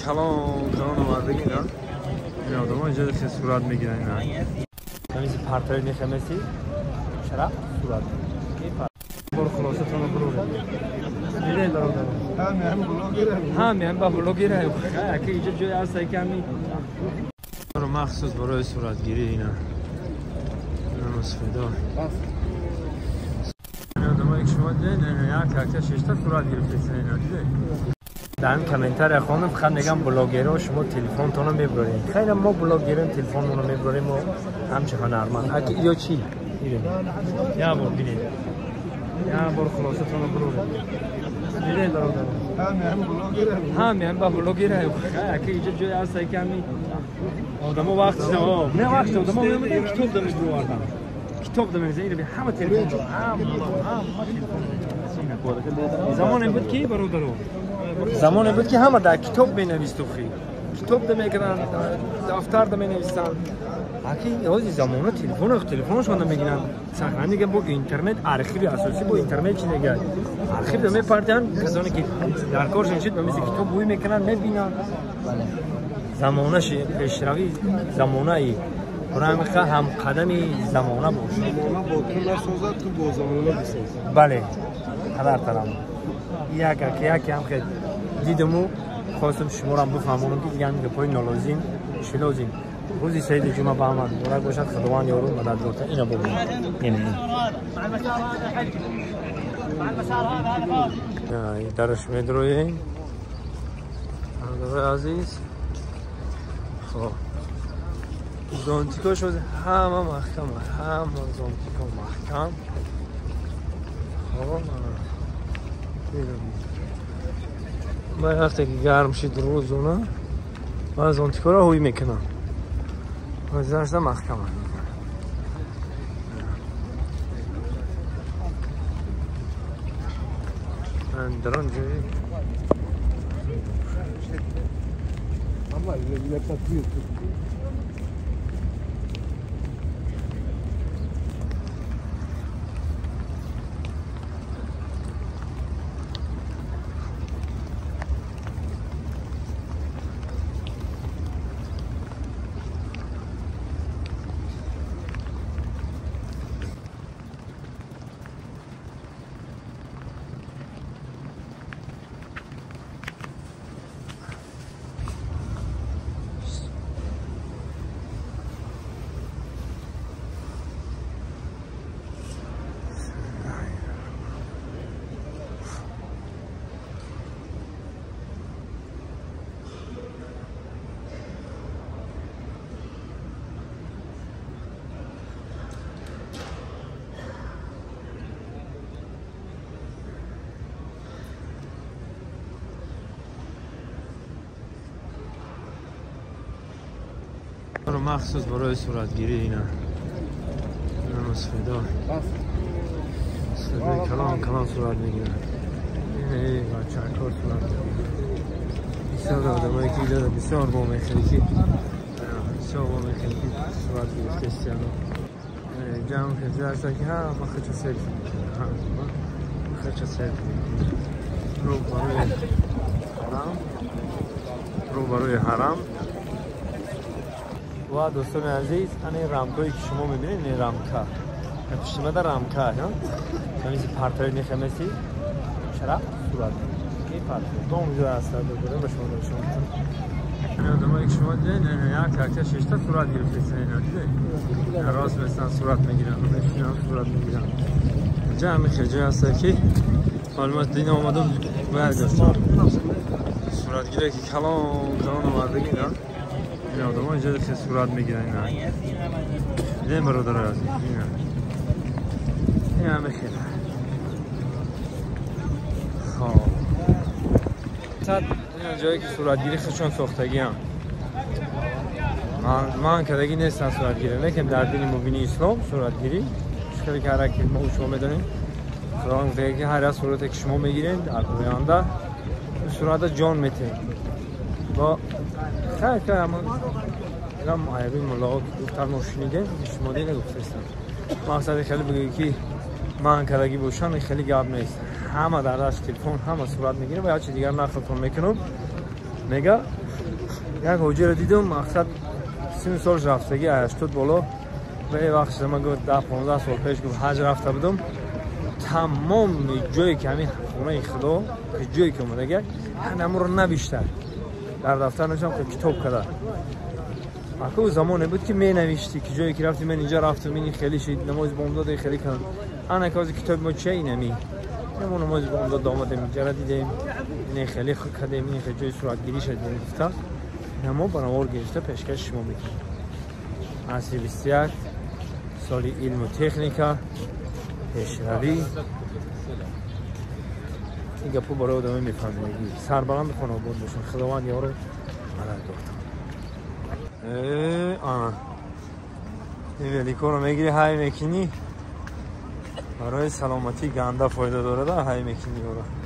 کلان اومده اینا این آدم ها اینجا خیلی صورت میگیرن اینا همیزی پرتای نخمسی چرا صورت برو خلاصه تانو برو میره دارم همه با بلوگیره که اینجا جای هست کمی برو مخصوص برای صورت گیری اینا نماز فدا این آدم ها یک شما دیده نه یک کارکتر ششتا صورت گرفته اینا دیده در این کامنتر خانم خواهم میگم بلاگرها شما تلفن تونو میبرین خیلی ما بلاگران تلفن رو میبریم و همچنان نرمان اگه یا چی میریم یا بار بینید یا بار خلاصه تونو برو میره دارم همه با بلاگره اگه اینجا جای هست کمی آدم ها وقت نه وقت آدم ها میمونن کتاب دمیز برو آدم کتاب دمیز اینه همه تلفن همه زمانی بود که برادرو زمانی بود که همه در کتاب بنویست و خیلی کتاب ده میگیرن دفتر ده مینویسن اگه روزی زمانه تلفنشون میگیرن سخن دیگه با اینترنت آرخیو اساسی با اینترنت چی دیگه آرخیو ده میپردن کسانی که در کارشون شد به مثل کتاب بوی میکنن میبینن زمانه پیشروی زمانه ای برای میخواه هم قدمی زمانه باشه زمانه با تو نسازد تو با زمانه بساز بله هر طرف یکی هم خیلی دیدمو خواستم شما رو هم بفهمونم که دیگه هم پای نالازیم شلازیم روزی سید جمعه با همه برای باشد خدوان یارو مدد دارتا اینا ببینیم این درش میدرویم همه عزیز خب زانتیکا شده همه محکمه همه زانتیکا محکم خب من وقتی که گرم شد روزونه من از زانتیکا را هوی میکنم و زرزه محکمه من دران جایی اما یک تطبیق مخصوص برای صورت گیری اینا نماز فدا صدای کلان صورت میگیرن این بچه کار صورت بسیار آدم هایی که ایجاده بسیار با میخلیکی صورت گرفته استیانو جمع خیلی هستن که همه خیچه سلفی رو بروی حرم و دوستان عزیز این رمکایی که شما میبینید این رمکا پشت در رمکا همیزی پرتای نخمسی چرا صورت این پرتای دو اونجا هست دوباره به شما نشون این آدم هایی که شما دیده یک کارکتر ششتا صورت گرفته اینا دیده راست بستن صورت میگیرن و میشینن صورت میگیرن اینجا همه خیلی هسته که معلومات دین آمدم برگشتن صورت گیره که کلان اومده اینا این آدم ها اینجا خیلی صورت میگیرن اینا دیدیم برادر عزیز این همه خیلی خب این جایی که صورت گیری خیلی ساختگی هم من کدگی نیستن صورت گیری لیکن در دین مبینی اسلام صورت گیری خیلی که حرکت ما شما میدونیم خدا میگه که هر از صورتی که شما میگیرین در آینده صورت جان میتین با خیلی که همون اینا معیبی ملاقات دختر نشنیده شما دیگه گفتستن مقصد خیلی بگه که من کدگی باشم خیلی گاب نیست همه در دست تلفن همه صورت میگیره و هر چی دیگر نقلتون میکنم میگه یک حجره رو دیدم مقصد 30 سال رفتگی 80 بالا و یه وقت من گفت 10-15 سال پیش گفت حج رفته بودم تمام جایی که همین خونه خدا که جایی که اومده گه همه رو نبیشتر در دفتر نشم که کتاب کده اکو زمانه بود که می نوشتی که جایی که رفتی من اینجا رفتم این خیلی شید نماز بامداد خیلی کنم انا کاز کتاب ما چه اینمی ما نماز بامداد آمدیم اینجا را دیدیم این خیلی خوب کردیم این خیلی جای صورتگیری شد گفته نما بنوار گرفته پیشکش شما میکنیم عصر 21 سالی علم و تکنیکا پیشروی این گپو برای آدمه میفهمیدگی سربلند خانه بود باشن خداوند یارو مدد گفتم آن این ولیکو رو میگیری های میکنی برای سلامتی گنده فایده داره ده های میکنی برای